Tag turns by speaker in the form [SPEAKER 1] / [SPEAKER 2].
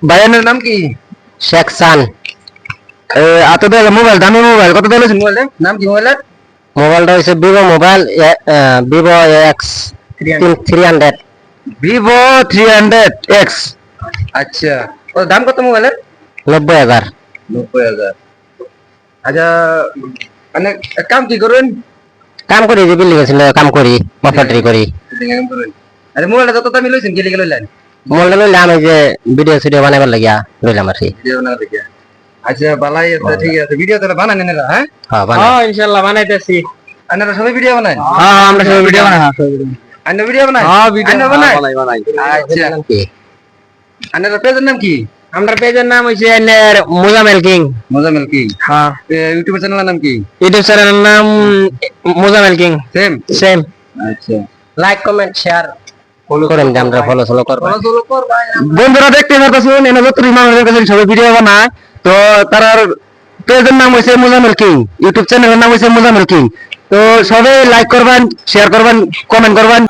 [SPEAKER 1] ভাইয়ের নাম কি?
[SPEAKER 2] সেকশন।
[SPEAKER 1] এত টাকা মোবাইল, দামি মোবাইল, কত টাকা মোবাইল? নাম কি মোবাইলের?
[SPEAKER 2] মোবাইলটা হচ্ছে Vivo mobile, Vivo x 300।
[SPEAKER 1] Vivo 300X। আচ্ছা, ওর দাম কত মোবাইলের?
[SPEAKER 2] 90,000।
[SPEAKER 1] 90,000। আচ্ছা, মানে কাম কি করেন?
[SPEAKER 2] কাম করি, যে বিল্ডিং ছিল কাম করি, প্রপার্টি করি।
[SPEAKER 1] আরে মোবাইলটা যত দামি লইছেন কি লিখে লইলেন?
[SPEAKER 2] মোবাইলটা লইলাম এই যে ভিডিও সিডিও বানাবার লাগিয়া লইলাম আর কি।
[SPEAKER 1] ভিডিও না দেখে। আচ্ছা, ভালাই আছে, ঠিক আছে। ভিডিও তাহলে বানান এনারা, হ্যাঁ?
[SPEAKER 2] হ্যাঁ বানাই।
[SPEAKER 3] হ্যাঁ ইনশাআল্লাহ বানাইতেছি।
[SPEAKER 1] আপনারা সবাই ভিডিও বানান?
[SPEAKER 2] হ্যাঁ আমরা সবাই ভিডিও বানাই।
[SPEAKER 1] আন্না ভিডিও বানান?
[SPEAKER 3] হ্যাঁ ভিডিও
[SPEAKER 1] আন্না বানান?
[SPEAKER 3] বানাই।
[SPEAKER 1] আচ্ছা,
[SPEAKER 2] নাম কি?
[SPEAKER 1] আপনারা পেজের নাম কি?
[SPEAKER 3] আমরা পেজের নাম হইছে মোজামেল কিং।
[SPEAKER 1] মোজামেল কি?
[SPEAKER 3] হ্যাঁ।
[SPEAKER 1] ইউটিউব চ্যানেলের নাম কি?
[SPEAKER 3] ইউটিউব চ্যানেলের নাম মোজামেল কিং।
[SPEAKER 1] সেম।
[SPEAKER 3] সেম।
[SPEAKER 1] আচ্ছা,
[SPEAKER 2] লাইক কমেন্ট শেয়ার করেন, যে আমরা ফলো করব।
[SPEAKER 1] বন্ধুরা দেখতে পারতেছেন এনে যত মানুষের কাছে সবাই ভিডিও বানায়, তো তার পেজের নাম হইছে মোজামেল কিং, ইউটিউব চ্যানেলের নাম হইছে মোজামেল কিং। তো সবাই লাইক করবেন, শেয়ার করবেন, কমেন্ট করবেন।